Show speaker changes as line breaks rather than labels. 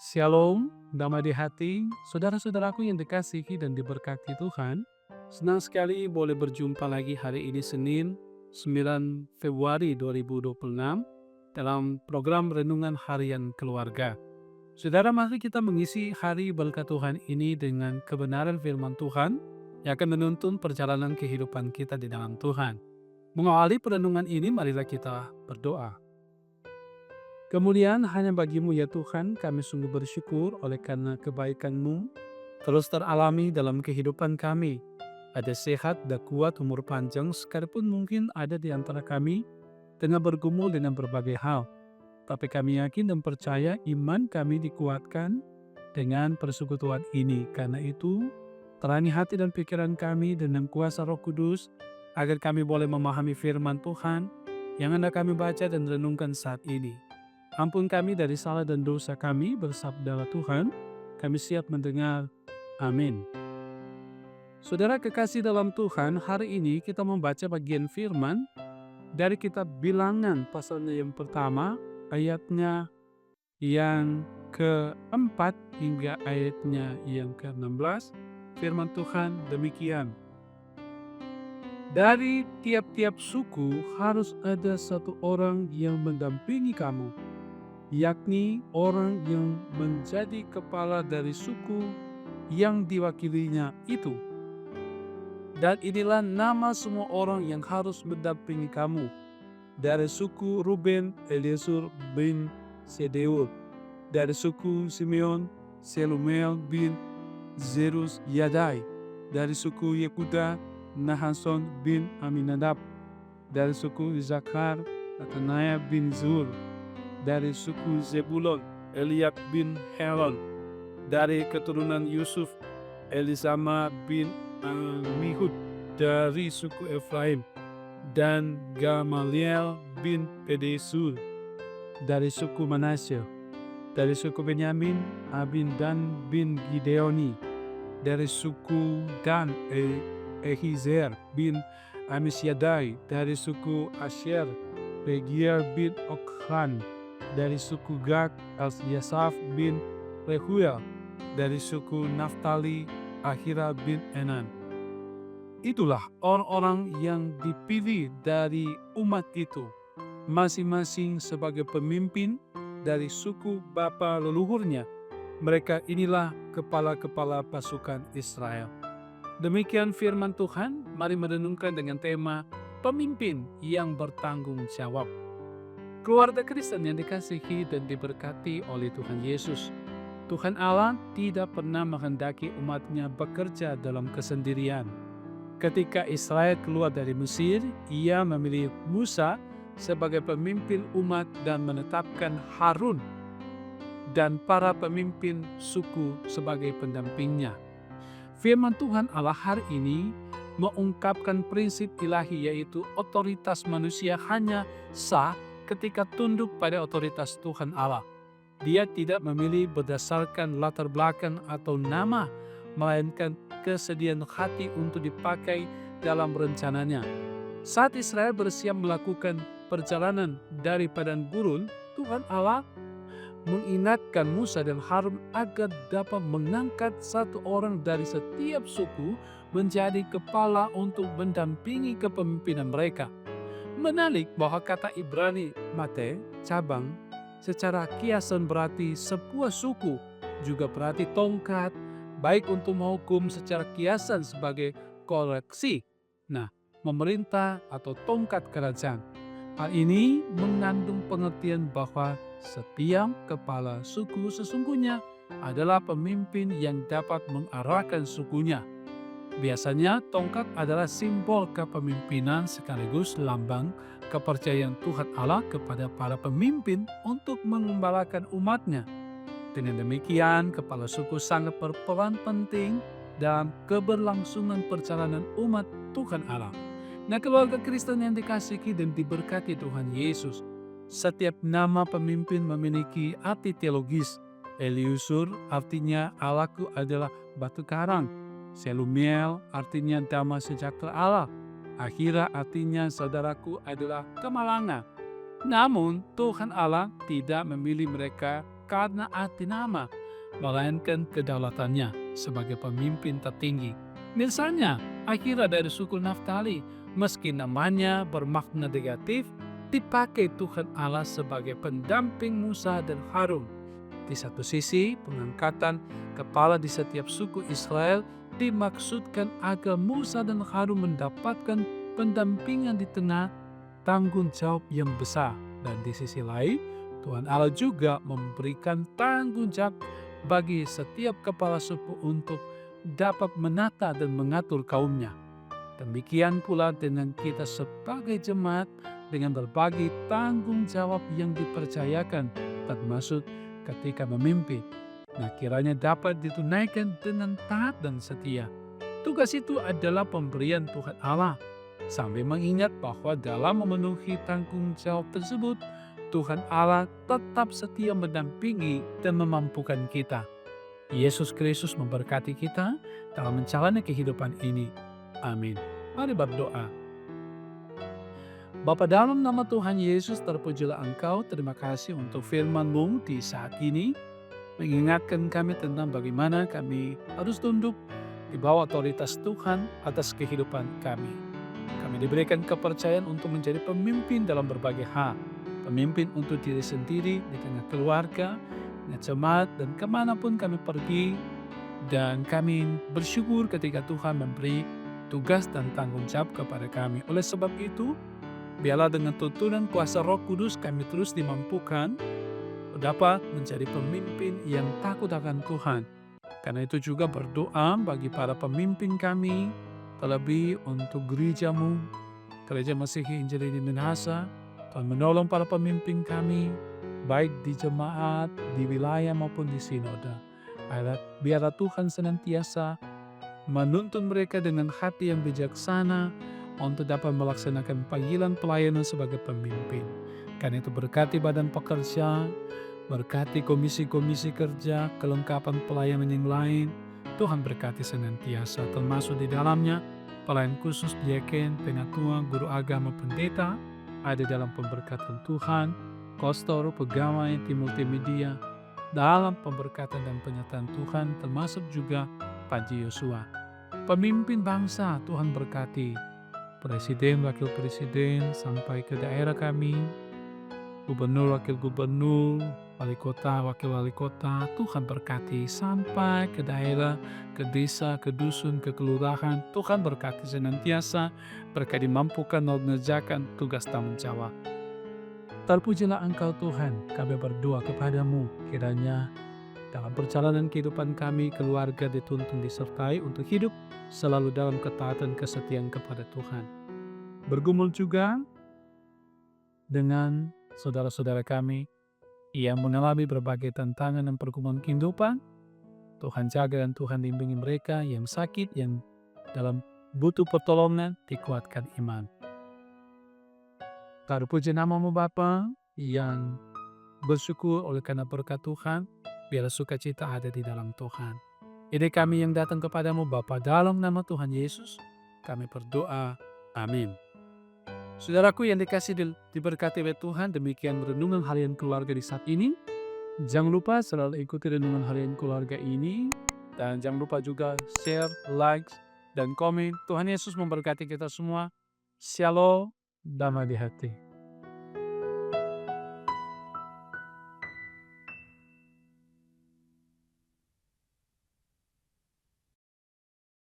Shalom, damai di hati, saudara-saudaraku yang dikasihi dan diberkati Tuhan. Senang sekali boleh berjumpa lagi hari ini Senin 9 Februari 2026 dalam program Renungan Harian Keluarga. Saudara, mari kita mengisi hari berkat Tuhan ini dengan kebenaran firman Tuhan yang akan menuntun perjalanan kehidupan kita di dalam Tuhan. Mengawali perenungan ini, marilah kita berdoa. Kemuliaan hanya bagimu ya Tuhan, kami sungguh bersyukur oleh karena kebaikan-Mu terus teralami dalam kehidupan kami. Ada sehat dan kuat umur panjang sekalipun mungkin ada di antara kami tengah bergumul dengan berbagai hal. Tapi kami yakin dan percaya iman kami dikuatkan dengan persekutuan ini. Karena itu, terangi hati dan pikiran kami dengan kuasa Roh Kudus agar kami boleh memahami firman Tuhan yang hendak kami baca dan renungkan saat ini. Ampun kami dari salah dan dosa kami, bersabdalah Tuhan, kami siap mendengar. Amin. Saudara kekasih dalam Tuhan, hari ini kita membaca bagian firman dari kitab Bilangan pasalnya yang pertama, ayatnya yang keempat hingga ayatnya yang ke-16. Firman Tuhan demikian. Dari tiap-tiap suku harus ada satu orang yang mendampingi kamu, yakni orang yang menjadi kepala dari suku yang diwakilinya itu. Dan inilah nama semua orang yang harus mendampingi kamu. Dari suku Ruben, Eliasur bin Sedeur. Dari suku Simeon, Selumel bin Zerus Yadai. Dari suku Yehuda, Nahason bin Aminadab. Dari suku Isakar, Natanaya bin Zur. Dari suku Zebulon, Eliab bin Helon. Dari keturunan Yusuf, Elisama bin Amihud. Dari suku Efraim, dan Gamaliel bin Pedesur. Dari suku Manasye. Dari suku Benyamin, Abindan bin Gideoni. Dari suku Dan, Ehizer bin Amisyadai. Dari suku Asher, Regiel bin Okran. Dari suku Gad, Yasaf bin Rehuel. Dari suku Naftali, Ahira bin Enan. Itulah orang-orang yang dipilih dari umat itu, masing-masing sebagai pemimpin dari suku bapa leluhurnya. Mereka inilah kepala-kepala pasukan Israel. Demikian firman Tuhan, mari merenungkan dengan tema pemimpin yang bertanggung jawab. Keluarga Kristen yang dikasihi dan diberkati oleh Tuhan Yesus, Tuhan Allah tidak pernah menghendaki umatnya bekerja dalam kesendirian. Ketika Israel keluar dari Mesir, Ia memilih Musa sebagai pemimpin umat dan menetapkan Harun dan para pemimpin suku sebagai pendampingnya. Firman Tuhan Allah hari ini mengungkapkan prinsip ilahi, yaitu otoritas manusia hanya sah ketika tunduk pada otoritas Tuhan Allah. Dia tidak memilih berdasarkan latar belakang atau nama, melainkan kesediaan hati untuk dipakai dalam rencananya. Saat Israel bersiap melakukan perjalanan dari padang gurun, Tuhan Allah mengingatkan Musa dan Harun agar dapat mengangkat satu orang dari setiap suku menjadi kepala untuk mendampingi kepemimpinan mereka. Menarik bahwa kata Ibrani mate, cabang, secara kiasan berarti sebuah suku, juga berarti tongkat, baik untuk menghukum secara kiasan sebagai koreksi. Nah, memerintah atau tongkat kerajaan. Hal ini mengandung pengertian bahwa setiap kepala suku sesungguhnya adalah pemimpin yang dapat mengarahkan sukunya. Biasanya tongkat adalah simbol kepemimpinan sekaligus lambang kepercayaan Tuhan Allah kepada para pemimpin untuk mengembalakan umatnya. Dengan demikian, kepala suku sangat berperan penting dalam keberlangsungan perjalanan umat Tuhan Allah. Nah, keluarga Kristen yang dikasihi dan diberkati Tuhan Yesus, setiap nama pemimpin memiliki arti teologis. Eliusur artinya Allahku adalah batu karang. Selumiel artinya damai sejahtera Allah. Akhirnya artinya saudaraku adalah kemalangan. Namun Tuhan Allah tidak memilih mereka karena arti nama, melainkan kedaulatannya sebagai pemimpin tertinggi. Misalnya, Ahira dari suku Naftali, meski namanya bermakna negatif, dipakai Tuhan Allah sebagai pendamping Musa dan Harun. Di satu sisi, pengangkatan kepala di setiap suku Israel dimaksudkan agar Musa dan Harun mendapatkan pendampingan di tengah tanggung jawab yang besar. Dan di sisi lain, Tuhan Allah juga memberikan tanggung jawab bagi setiap kepala suku untuk dapat menata dan mengatur kaumnya. Demikian pula dengan kita sebagai jemaat dengan berbagai tanggung jawab yang dipercayakan, termasuk ketika memimpin. Nah, kiranya dapat ditunaikan dengan taat dan setia. Tugas itu adalah pemberian Tuhan Allah, sambil mengingat bahwa dalam memenuhi tanggung jawab tersebut, Tuhan Allah tetap setia mendampingi dan memampukan kita. Yesus Kristus memberkati kita dalam menjalani kehidupan ini. Amin. Mari berdoa. Bapa, dalam nama Tuhan Yesus, terpujilah Engkau. Terima kasih untuk firman-Mu di saat ini, mengingatkan kami tentang bagaimana kami harus tunduk di bawah otoritas Tuhan atas kehidupan kami. Kami diberikan kepercayaan untuk menjadi pemimpin dalam berbagai hal. Pemimpin untuk diri sendiri, di tengah keluarga, jemaat, dan kemanapun kami pergi. Dan kami bersyukur ketika Tuhan memberi tugas dan tanggung jawab kepada kami. Oleh sebab itu, biarlah dengan tuntunan kuasa Roh Kudus kami terus dimampukan dapat menjadi pemimpin yang takut akan Tuhan. Karena itu juga berdoa bagi para pemimpin kami, terlebih untuk gereja-Mu, Gereja Masihi Injil Indonesia. Tuhan menolong para pemimpin kami, baik di jemaat, di wilayah maupun di sinode. Biarlah Tuhan senantiasa menuntun mereka dengan hati yang bijaksana untuk dapat melaksanakan panggilan pelayanan sebagai pemimpin. Karena itu berkati badan pekerja, berkati komisi-komisi kerja, kelengkapan pelayanan yang lain. Tuhan berkati senantiasa, termasuk di dalamnya pelayan khusus diaken, penatua, guru agama, pendeta, ada dalam pemberkatan Tuhan, kostor, pegawai, tim multimedia, dalam pemberkatan dan penyertaan Tuhan, termasuk juga Panji Yosua. Pemimpin bangsa Tuhan berkati, presiden, wakil presiden, sampai ke daerah kami, gubernur, wakil gubernur, wali kota, wakil wali kota, Tuhan berkati sampai ke daerah, ke desa, ke dusun, ke kelurahan. Tuhan berkati senantiasa, mereka dimampukan mengerjakan tugas tanggung jawab. Terpujilah Engkau Tuhan, kami berdoa kepadamu, kiranya dalam perjalanan kehidupan kami, keluarga dituntun disertai untuk hidup selalu dalam ketaatan kesetiaan kepada Tuhan. Bergumul juga dengan saudara-saudara kami yang mengalami berbagai tantangan dan pergumulan kehidupan. Tuhan jaga dan Tuhan bimbingi mereka yang sakit, yang dalam butuh pertolongan, dikuatkan iman. Terpuji namamu Bapa, yang bersyukur oleh karena berkat Tuhan, biarlah sukacita ada di dalam Tuhan. Ini kami yang datang kepadamu Bapa, dalam nama Tuhan Yesus, kami berdoa. Amin. Saudaraku yang diberkati oleh Tuhan, demikian renungan harian keluarga di saat ini. Jangan lupa selalu ikuti renungan harian keluarga ini. Dan jangan lupa juga share, like, dan komen. Tuhan Yesus memberkati kita semua. Shalom, damai di hati.